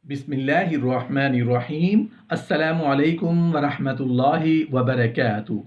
बिस्मिल्लाहिर्रहमानिर्रहीम। अस्सलामु अलैकुम वरहमतुल्लाहि वबरकातुहू।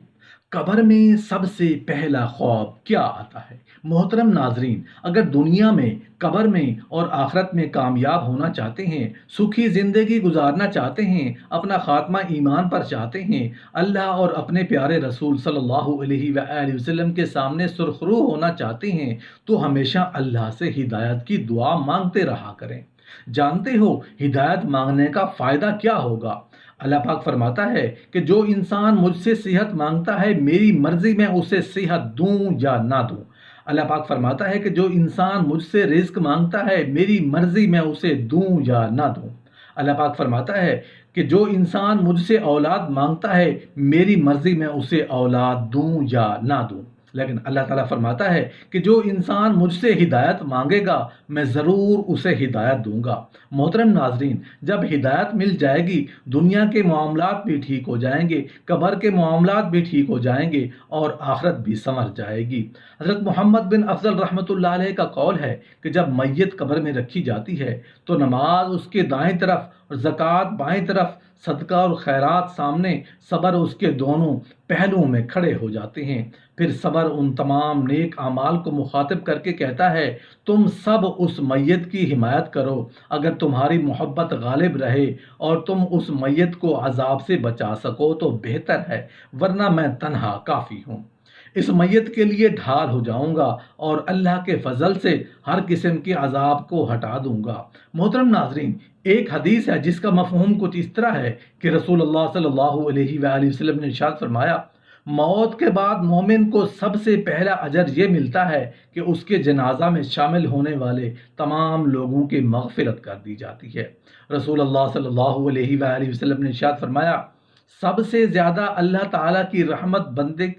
कब्र में सबसे पहला ख्वाब क्या आता है? मोहतरम नाजरीन, अगर दुनिया में, कब्र में और आखिरत में कामयाब होना चाहते हैं, सुखी ज़िंदगी गुजारना चाहते हैं, अपना खात्मा ईमान पर चाहते हैं, अल्लाह और अपने प्यारे रसूल सल्लल्लाहु अलैहि वसल्लम के सामने सुरखरू होना चाहते हैं, तो हमेशा अल्लाह से हिदायत की दुआ मांगते रहा करें। जानते हो हिदायत मांगने का फ़ायदा क्या होगा? अल्लाह पाक फरमाता है कि जो इंसान मुझसे सेहत मांगता है, मेरी मर्ज़ी में उसे सेहत दूँ या ना दूँ। अल्लाह पाक फरमाता है कि जो इंसान मुझसे रिज़्क मांगता है, मेरी मर्ज़ी में उसे दूँ या ना दूँ। अल्लाह पाक फरमाता है कि जो इंसान मुझसे औलाद मांगता है, मेरी मर्ज़ी में उसे औलाद दूँ या ना दूँ। लेकिन अल्लाह ताला फरमाता है कि जो इंसान मुझसे हिदायत मांगेगा, मैं ज़रूर उसे हिदायत दूंगा। मोहतरम नाजरीन, जब हिदायत मिल जाएगी, दुनिया के मामलात भी ठीक हो जाएंगे, कब्र के मामलात भी ठीक हो जाएंगे और आखिरत भी संवर जाएगी। हज़रत मोहम्मद बिन अफजल रहमतुल्लाह अलैह का कौल है कि जब मैयत कब्र में रखी जाती है, तो नमाज उसके दाएं तरफ और ज़कात बाएं तरफ, सदका और खैरात सामने, सब्र उसके दोनों पहलुओं में खड़े हो जाते हैं। फिर सब्र उन तमाम नेक आमाल को मुखातिब करके कहता है, तुम सब उस मैयत की हिमायत करो। अगर तुम्हारी मोहब्बत गालिब रहे और तुम उस मैयत को अजाब से बचा सको तो बेहतर है, वरना मैं तन्हा काफ़ी हूँ। इस मैयत के लिए ढाल हो जाऊंगा और अल्लाह के फजल से हर किस्म के अजाब को हटा दूंगा। मोहतरम नाजरीन, एक हदीस है जिसका मफहूम कुछ इस तरह है कि रसूलुल्लाह सल्लल्लाहु अलैहि वसल्लम ने इरशाद फरमाया, मौत के बाद मोमिन को सबसे पहला अजर ये मिलता है कि उसके जनाजा में शामिल होने वाले तमाम लोगों की मग़फ़िरत कर दी जाती है। रसूलुल्लाह सल्लल्लाहु अलैहि वसल्लम ने इरशाद फरमाया, सबसे ज़्यादा अल्लाह ताला की रहमत बंदे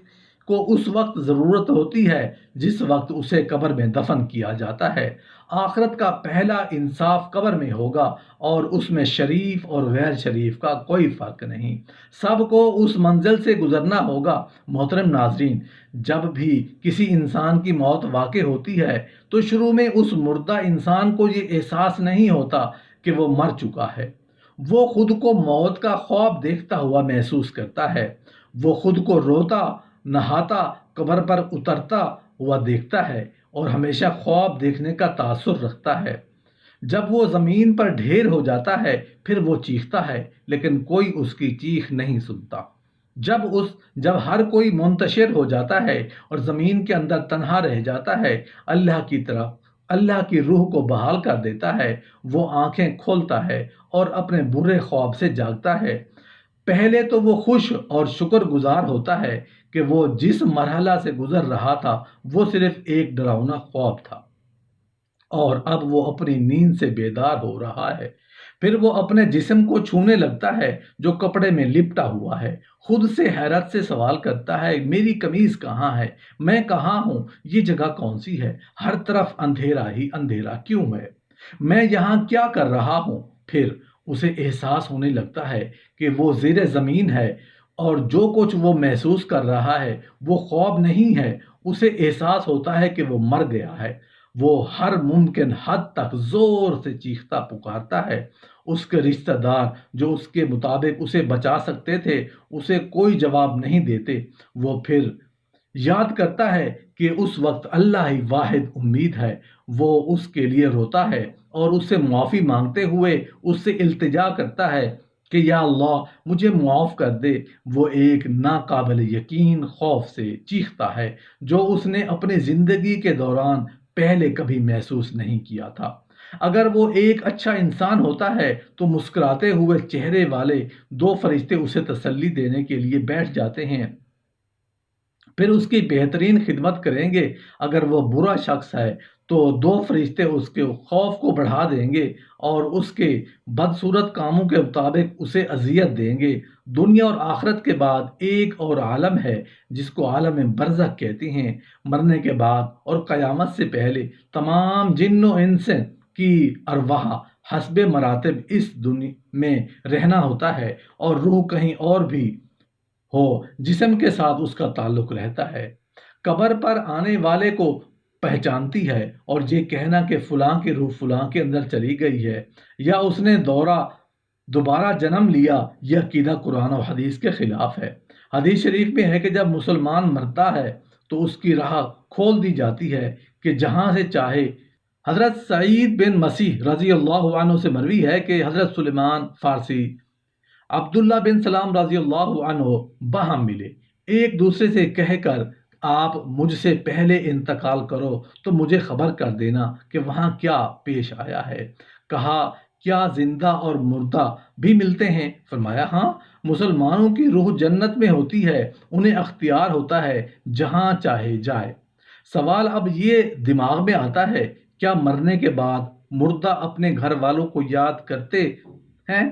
को उस वक्त ज़रूरत होती है जिस वक्त उसे कब्र में दफन किया जाता है। आखिरत का पहला इंसाफ कब्र में होगा और उसमें शरीफ और गैर शरीफ का कोई फ़र्क नहीं, सबको उस मंजिल से गुजरना होगा। मोहतरम नाजरीन, जब भी किसी इंसान की मौत वाक़ई होती है, तो शुरू में उस मुर्दा इंसान को ये एहसास नहीं होता कि वो मर चुका है। वो खुद को मौत का ख्वाब देखता हुआ महसूस करता है। वो खुद को रोता, नहाता, कब्र पर उतरता हुआ देखता है और हमेशा ख्वाब देखने का तासुर रखता है। जब वो ज़मीन पर ढेर हो जाता है, फिर वो चीखता है, लेकिन कोई उसकी चीख नहीं सुनता। जब हर कोई मुंतशिर हो जाता है और ज़मीन के अंदर तन्हा रह जाता है, अल्लाह की तरफ अल्लाह की रूह को बहाल कर देता है, वो आंखें खोलता है और अपने बुरे ख्वाब से जागता है। पहले तो वो खुश और शुक्रगुजार होता है कि वो जिस मरहला से गुजर रहा था, वो सिर्फ एक डरावना ख्वाब था और अब वो अपनी नींद से बेदार हो रहा है। फिर वो अपने जिस्म को छूने लगता है जो कपड़े में लिपटा हुआ है। खुद से हैरत से सवाल करता है, मेरी कमीज कहाँ है? मैं कहाँ हूँ? ये जगह कौन सी है? हर तरफ अंधेरा ही अंधेरा क्यों है? मैं यहाँ क्या कर रहा हूँ? फिर उसे एहसास होने लगता है कि वो ज़ेरे ज़मीन है और जो कुछ वो महसूस कर रहा है वो ख्वाब नहीं है। उसे एहसास होता है कि वो मर गया है। वो हर मुमकिन हद तक ज़ोर से चीखता पुकारता है। उसके रिश्तेदार जो उसके मुताबिक उसे बचा सकते थे, उसे कोई जवाब नहीं देते। वो फिर याद करता है कि उस वक्त अल्लाह ही वाहिद उम्मीद है। वो उसके लिए रोता है और उससे माफ़ी मांगते हुए उससे इल्तिजा करता है कि या अल्लाह मुझे माफ़ कर दे। वो एक नाकाबिल यकीन खौफ से चीखता है जो उसने अपनी ज़िंदगी के दौरान पहले कभी महसूस नहीं किया था। अगर वो एक अच्छा इंसान होता है तो मुस्कुराते हुए चेहरे वाले दो फरिश्ते उसे तसल्ली देने के लिए बैठ जाते हैं, फिर उसकी बेहतरीन खिदमत करेंगे। अगर वो बुरा शख्स है तो दो फरिश्ते उसके खौफ को बढ़ा देंगे और उसके बदसूरत कामों के मुताबिक उसे अजियत देंगे। दुनिया और आखिरत के बाद एक और आलम है जिसको आलम बरज़ख कहते हैं। मरने के बाद और क़यामत से पहले तमाम जिन्नो इंस की अरवाह हस्बे मरातिब इस दुनिया में रहना होता है और रूह कहीं और भी हो जिस्म के साथ उसका ताल्लुक रहता है। कब्र पर आने वाले को पहचानती है, और ये कहना कि फलां की रूह फलां के अंदर चली गई है या उसने दोबारा जन्म लिया, यह अकीदा कुरान और हदीस के खिलाफ है। हदीस शरीफ में है कि जब मुसलमान मरता है तो उसकी राह खोल दी जाती है कि जहां से चाहे। हज़रत सईद बिन मसीह रज़ी अल्लाह अन्हु से मरवी है कि हज़रत सुलेमान फ़ारसी, अब्दुल्ला बिन सलाम रज़ी अल्लाह अन्हु बाहम मिले, एक दूसरे से कहकर, आप मुझसे पहले इंतकाल करो तो मुझे खबर कर देना कि वहाँ क्या पेश आया है। कहा, क्या जिंदा और मुर्दा भी मिलते हैं? फरमाया, हाँ, मुसलमानों की रूह जन्नत में होती है, उन्हें अख्तियार होता है जहाँ चाहे जाए। सवाल अब ये दिमाग में आता है, क्या मरने के बाद मुर्दा अपने घर वालों को याद करते हैं?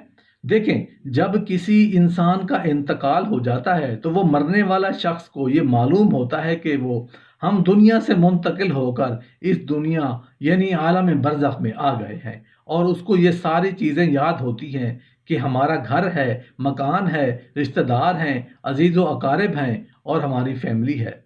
देखें, जब किसी इंसान का इंतकाल हो जाता है तो वो मरने वाला शख्स को ये मालूम होता है कि वो हम दुनिया से मुंतकिल होकर इस दुनिया यानी आलम बरज़ख में आ गए हैं, और उसको ये सारी चीज़ें याद होती हैं कि हमारा घर है, मकान है, रिश्तेदार हैं, अजीज़ व अकारिब हैं, और हमारी फैमिली है,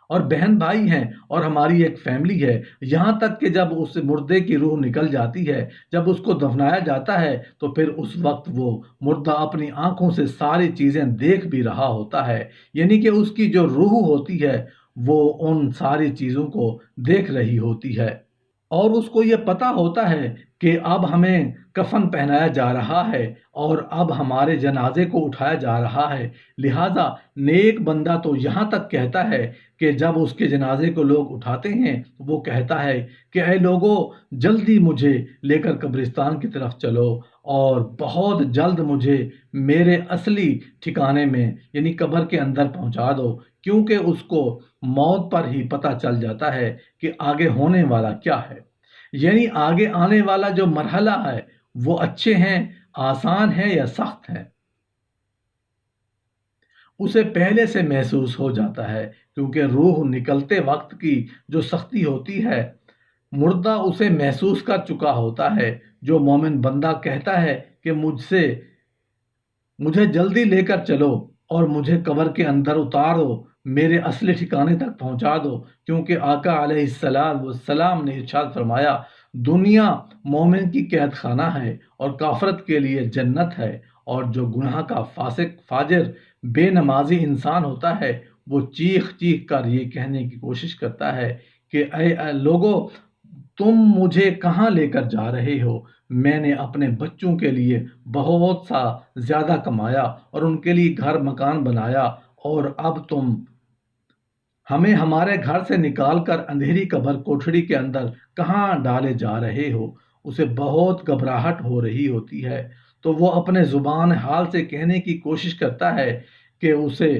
और बहन भाई हैं, और हमारी एक फैमिली है। यहाँ तक कि जब उस मुर्दे की रूह निकल जाती है, जब उसको दफनाया जाता है, तो फिर उस वक्त वो मुर्दा अपनी आंखों से सारी चीज़ें देख भी रहा होता है, यानी कि उसकी जो रूह होती है वो उन सारी चीज़ों को देख रही होती है, और उसको ये पता होता है कि अब हमें कफन पहनाया जा रहा है और अब हमारे जनाजे को उठाया जा रहा है। लिहाजा नेक बंदा तो यहाँ तक कहता है कि जब उसके जनाजे को लोग उठाते हैं तो वो कहता है कि ऐ लोगों, जल्दी मुझे लेकर कब्रिस्तान की तरफ चलो और बहुत जल्द मुझे मेरे असली ठिकाने में यानी कब्र के अंदर पहुंचा दो, क्योंकि उसको मौत पर ही पता चल जाता है कि आगे होने वाला क्या है। यानी आगे आने वाला जो मरहला है वो अच्छे हैं, आसान है या सख्त है, उसे पहले से महसूस हो जाता है, क्योंकि रूह निकलते वक्त की जो सख्ती होती है मुर्दा उसे महसूस कर चुका होता है। जो मोमिन बंदा कहता है कि मुझे जल्दी लेकर चलो और मुझे कब्र के अंदर उतार दो, मेरे असली ठिकाने तक पहुंचा दो, क्योंकि आका अलैहिस्सलाम ने इरशाद फरमाया, दुनिया मोमिन की कैद खाना है और काफरत के लिए जन्नत है, और जो गुनाह का फासिक फाजिर बेनमाजी इंसान होता है वो चीख चीख कर ये कहने की कोशिश करता है कि ऐ लोगों, तुम मुझे कहाँ लेकर जा रहे हो? मैंने अपने बच्चों के लिए बहुत सा ज़्यादा कमाया और उनके लिए घर मकान बनाया, और अब तुम हमें हमारे घर से निकाल कर अंधेरी कब्र कोठरी के अंदर कहाँ डाले जा रहे हो? उसे बहुत घबराहट हो रही होती है, तो वो अपने ज़ुबान हाल से कहने की कोशिश करता है कि उसे,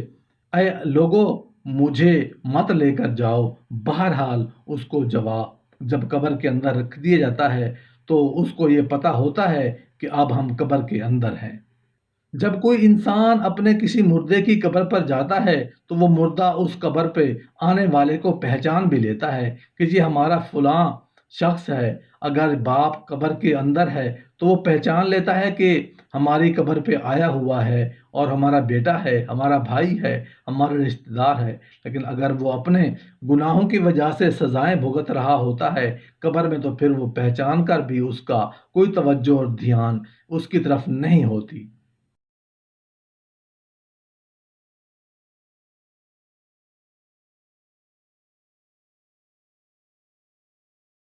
ऐ लोगों, मुझे मत लेकर जाओ। बहरहाल उसको जवाब जब कब्र के अंदर रख दिया जाता है तो उसको ये पता होता है कि अब हम कब्र के अंदर हैं। जब कोई इंसान अपने किसी मुर्दे की कब्र पर जाता है तो वो मुर्दा उस कब्र पे आने वाले को पहचान भी लेता है कि ये हमारा फलां शख्स है। अगर बाप कब्र के अंदर है तो वो पहचान लेता है कि हमारी कब्र पे आया हुआ है और हमारा बेटा है, हमारा भाई है, हमारा रिश्तेदार है। लेकिन अगर वो अपने गुनाहों की वजह से सजाएं भुगत रहा होता है कब्र में, तो फिर वो पहचान कर भी उसका कोई तवज्जो और ध्यान उसकी तरफ नहीं होती।